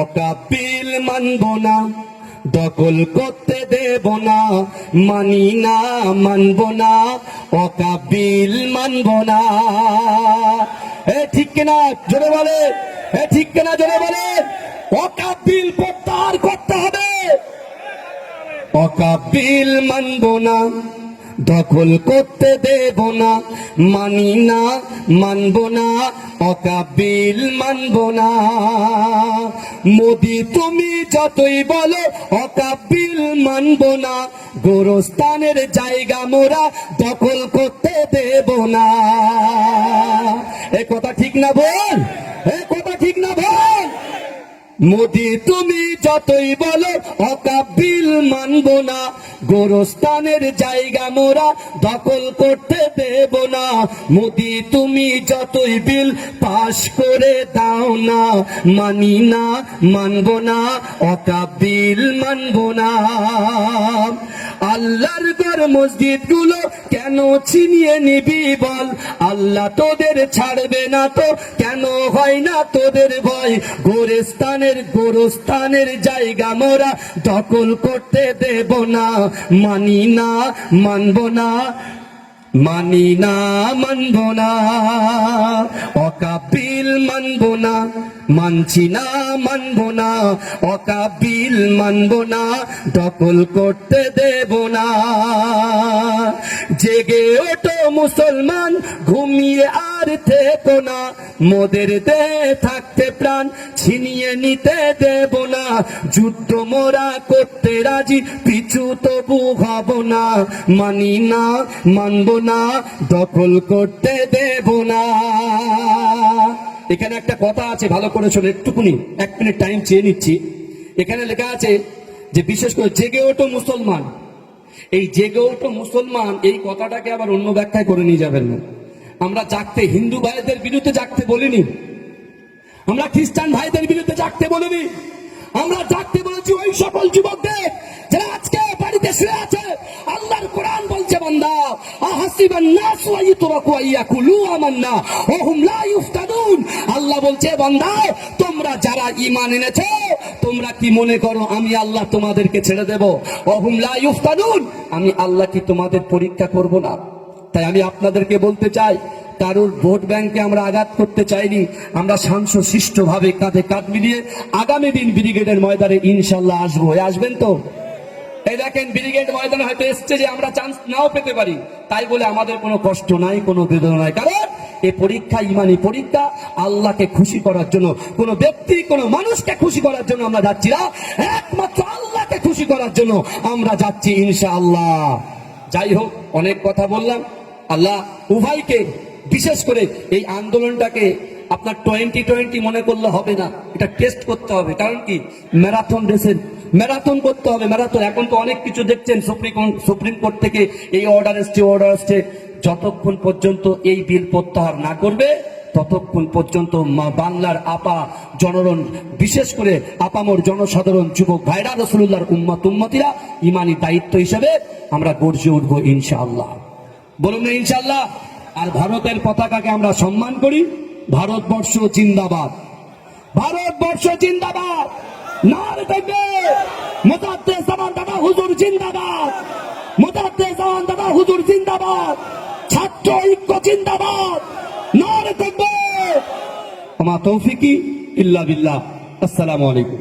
অকাপিল মানব না, দখল করতে দেব না, মানি না মানব না, অকাপিল মানব না। ঠিক কিনা জোরে বলে, ঠিক কিনা জোরে বলে। অকাপিল প্রত্যাহার করতে হবে। অকাপিল মানব না, দখল করতে দেব না, মানি না মানব না, অকাপিল মানব না। মোদি তুমি যতই বলো অকাপিল মানব না, গোরস্থানের জায়গা মোরা দখল করতে দেব না। এ কথা ঠিক না বল, এ কথা ঠিক না বল। মোদি তুমি যতই বলো অকাপিল মানব না, গোরস্থানের জায়গা মোরা দখল করতে দেব না। মোদি তুমি যতই বিল পাশ করে দাও না, মানি না মানব না, অকাপিল মানব না। আল্লাহর ঘর মসজিদ গুলো কেন ছিনিয়ে নিবি বল, আল্লাহ তোদের ছাড়বে না তো কেন হয় না তোদের ভয়। গোরস্থানের জায়গা মোরা দখল করতে দেব না, মানি না মানব না, মানি না মানব না, অকাপিল মানব না, মানছি না মানব না, অকাপিল মানব না, দখল করতে দেব না। জেগে ওঠো মুসলমান, ঘুমিয়ে আর থেকো না, মোদের দেহে থাকতে প্রাণ ছিনিয়ে নিতে দেব না। যুদ্ধ মোরা করতে রাজি, পিছু তবু হব না, মানি না মানব না, দখল করতে দেব না। এখানে একটা কথা আছে, ভালো করে শোনো, একটুকুনি 1 মিনিট টাইম চেয়ে নিচ্ছি। এখানে লেখা আছে যে বিশেষ করে জেগে ওঠো মুসলমান। এই জেগে ওঠো মুসলমান এই কথাটাকে আবার অন্য ব্যাখ্যায় করে নিয়ে যাবেন না। আমরা জাগতে হিন্দু ভাইদের বিরুদ্ধে জাগতে বলিনি, আমরা খ্রিস্টান ভাইদের বিরুদ্ধে জাগতে বলিনি, আমরা জাগতে বলেছি ওই সকল যুবকদের যারা আজকে বাড়িতে শুয়ে আছে। আল্লাহর কোরআন বলছে বান্দা আহাসিবান নাস ওয়া ইতরাকু আইয়াকুলু আমান্না ওয়া হুম লা ইফতানুন। আল্লাহ বলছে বান্দা তোমরা যারা ঈমান এনেছো তোমরা কি মনে করো আমি আল্লাহ তোমাদেরকে ছেড়ে দেব? ওয়া হুম লা ইফতানুন, আমি আল্লাহ কি তোমাদের পরীক্ষা করব না? তাই আমি আপনাদেরকে বলতে চাই, কারোর ভোট ব্যাংকে আমরা আঘাত করতে চাইনি। আমরা শান্ত ভাবে কাঁধে কাঁধ মিলিয়ে আগামী দিন ব্রিগেডের ময়দানে ইনশাল্লাহ আসবো। আসবেন তো? এই দেখেন ব্রিগেড ময়দানে হয়তো এসছে যে আমরা চান্স নাও পেতে পারি, তাই বলে আমাদের কোনো কষ্ট নাই, কোনো বেদনা নাই। কারণ এই পরীক্ষা ইমানি পরীক্ষা, আল্লাহকে খুশি করার জন্য, কোনো ব্যক্তি কোনো মানুষকে খুশি করার জন্য আমরা যাচ্ছি না, একমাত্র আল্লাহকে খুশি করার জন্য আমরা যাচ্ছি ইনশাআল্লাহ। যাই হোক, অনেক কথা বললাম। আল্লাহ উভয়কে, বিশেষ করে এই আন্দোলনটাকে আপনার 2020 মনে করলে হবে না, এটা টেস্ট করতে হবে। কারণ কি, ম্যারাথন রেসের ম্যারাথন করতে হবে। ম্যারাথন এখন তো অনেক কিছু দেখছেন, সুপ্রিম কোর্ট থেকে এই অর্ডার এসছে। যতক্ষণ পর্যন্ত এই বিল প্রত্যাহার না করবে ততক্ষণ পর্যন্ত বাংলার আপা জনগণ, বিশেষ করে আপামর জনসাধারণ, যুবক ভাইরা, রাসূলুল্লাহর উম্মতিরা ইমানি দায়িত্ব হিসেবে আমরা গর্জে উঠবো ইনশাআল্লাহ। বলুন না ইনশাআল্লাহ। আর ভারতের পতাকাকে আমরা সম্মান করি। ভারতবর্ষ জিন্দাবাদ, ভারতবর্ষ জিন্দাবাদ, নারে তাকবীর, মুজাদ্দিদ জামান দাদা হুজুর জিন্দাবাদ, মুজাদ্দিদ জামান দাদা হুজুর জিন্দাবাদ, ছাত্র ঐক্য জিন্দাবাদ, নারে তাকবীর। আমা তৌফিকি ইল্লা বিল্লাহ। আসসালামু আলাইকুম।